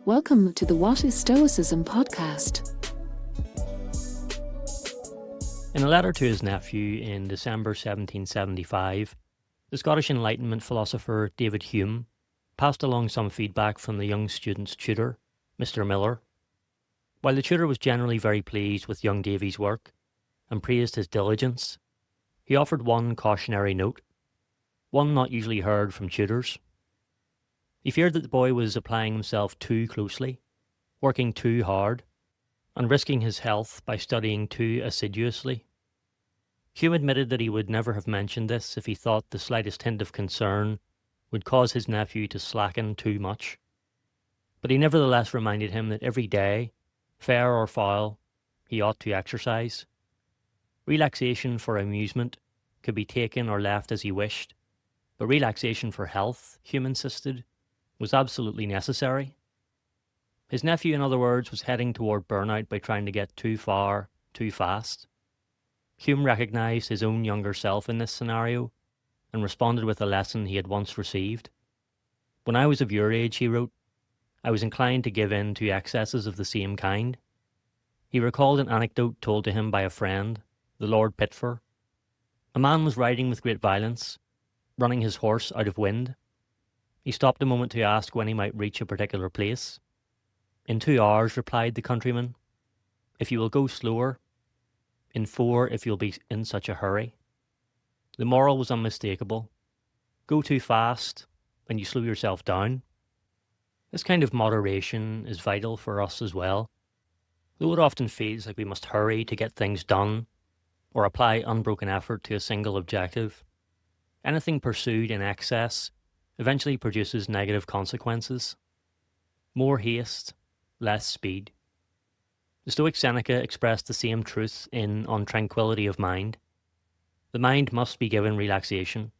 Welcome to the What is Stoicism podcast. In a letter to his nephew in December 1775, the Scottish Enlightenment philosopher David Hume passed along some feedback from the young student's tutor, Mr. Miller. While the tutor was generally very pleased with young Davy's work and praised his diligence, he offered one cautionary note, one not usually heard from tutors. He feared that the boy was applying himself too closely, working too hard, and risking his health by studying too assiduously. Hume admitted that he would never have mentioned this if he thought the slightest hint of concern would cause his nephew to slacken too much. But he nevertheless reminded him that every day, fair or foul, he ought to exercise. Relaxation for amusement could be taken or left as he wished, but relaxation for health, Hume insisted, was absolutely necessary. His nephew, in other words, was heading toward burnout by trying to get too far, too fast. Hume recognised his own younger self in this scenario and responded with a lesson he had once received. When I was of your age, he wrote, I was inclined to give in to excesses of the same kind. He recalled an anecdote told to him by a friend, the Lord Pitfer. A man was riding with great violence, running his horse out of wind. He stopped a moment to ask when he might reach a particular place. In 2 hours, replied the countryman, if you will go slower. In 4, if you'll be in such a hurry. The moral was unmistakable. Go too fast, and you slow yourself down. This kind of moderation is vital for us as well. Though it often feels like we must hurry to get things done, or apply unbroken effort to a single objective, anything pursued in excess eventually produces negative consequences. More haste, less speed. The Stoic Seneca expressed the same truth On Tranquility of Mind. The mind must be given relaxation.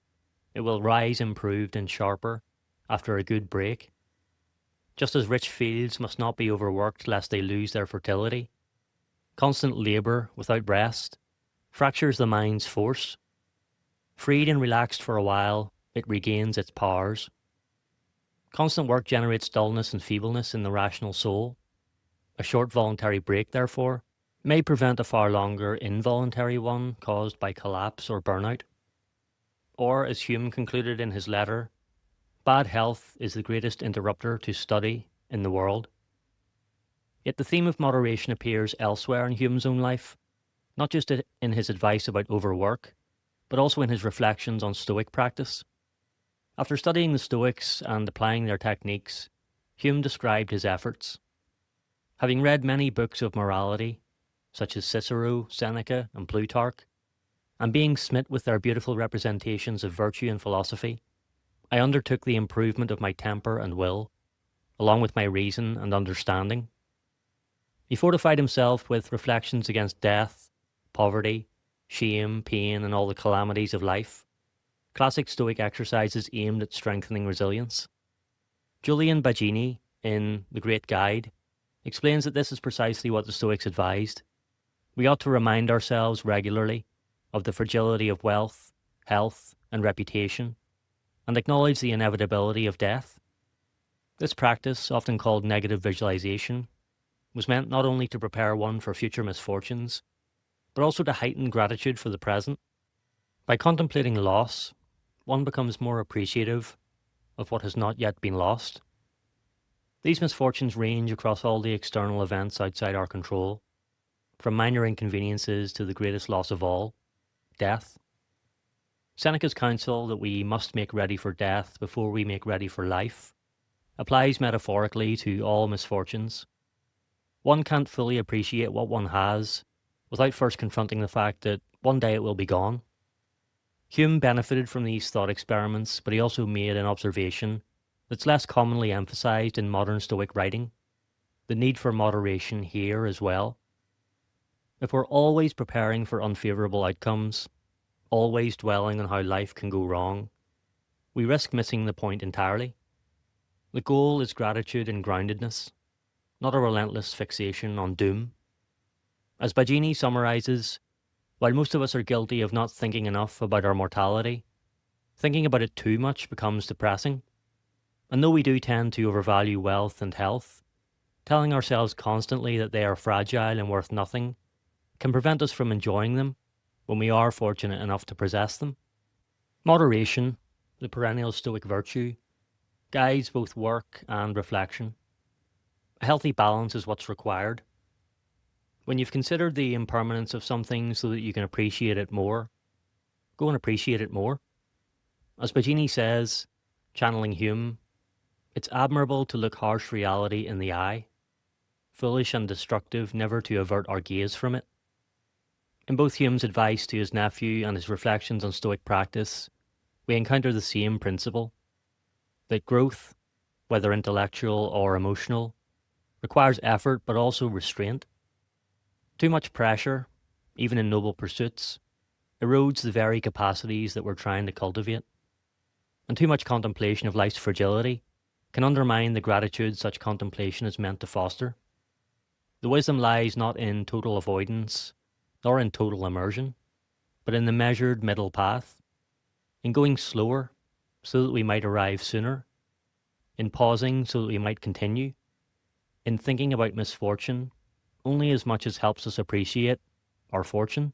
It will rise improved and sharper after a good break. Just as rich fields must not be overworked lest they lose their fertility. Constant labour without rest fractures the mind's force. Freed and relaxed for a while, it regains its powers. Constant work generates dullness and feebleness in the rational soul. A short voluntary break, therefore, may prevent a far longer involuntary one caused by collapse or burnout. Or, as Hume concluded in his letter, bad health is the greatest interrupter to study in the world. Yet the theme of moderation appears elsewhere in Hume's own life, not just in his advice about overwork, but also in his reflections on Stoic practice. After studying the Stoics and applying their techniques, Hume described his efforts. Having read many books of morality, such as Cicero, Seneca, and Plutarch, and being smit with their beautiful representations of virtue and philosophy, I undertook the improvement of my temper and will, along with my reason and understanding. He fortified himself with reflections against death, poverty, shame, pain, and all the calamities of life, classic Stoic exercises aimed at strengthening resilience. Julian Baggini, in The Great Guide, explains that this is precisely what the Stoics advised. We ought to remind ourselves regularly of the fragility of wealth, health, and reputation, and acknowledge the inevitability of death. This practice, often called negative visualization, was meant not only to prepare one for future misfortunes, but also to heighten gratitude for the present. By contemplating loss, one becomes more appreciative of what has not yet been lost. These misfortunes range across all the external events outside our control, from minor inconveniences to the greatest loss of all, death. Seneca's counsel that we must make ready for death before we make ready for life applies metaphorically to all misfortunes. One can't fully appreciate what one has without first confronting the fact that one day it will be gone. Hume benefited from these thought experiments, but he also made an observation that's less commonly emphasized in modern Stoic writing, the need for moderation here as well. If we're always preparing for unfavorable outcomes, always dwelling on how life can go wrong, we risk missing the point entirely. The goal is gratitude and groundedness, not a relentless fixation on doom. As Baggini summarizes, while most of us are guilty of not thinking enough about our mortality, thinking about it too much becomes depressing. And though we do tend to overvalue wealth and health, Telling ourselves constantly that they are fragile and worth nothing can prevent us from enjoying them when we are fortunate enough to possess them. Moderation, the perennial Stoic virtue, guides both work and reflection. A healthy balance is what's required. When you've considered the impermanence of something so that you can appreciate it more, go and appreciate it more. As Bajini says, channeling Hume, it's admirable to look harsh reality in the eye, foolish and destructive never to avert our gaze from it. In both Hume's advice to his nephew and his reflections on Stoic practice, we encounter the same principle, that growth, whether intellectual or emotional, requires effort but also restraint. Too much pressure, even in noble pursuits, erodes the very capacities that we're trying to cultivate. And too much contemplation of life's fragility can undermine the gratitude such contemplation is meant to foster. The wisdom lies not in total avoidance, nor in total immersion, but in the measured middle path, in going slower so that we might arrive sooner, in pausing so that we might continue, in thinking about misfortune only as much as helps us appreciate our fortune.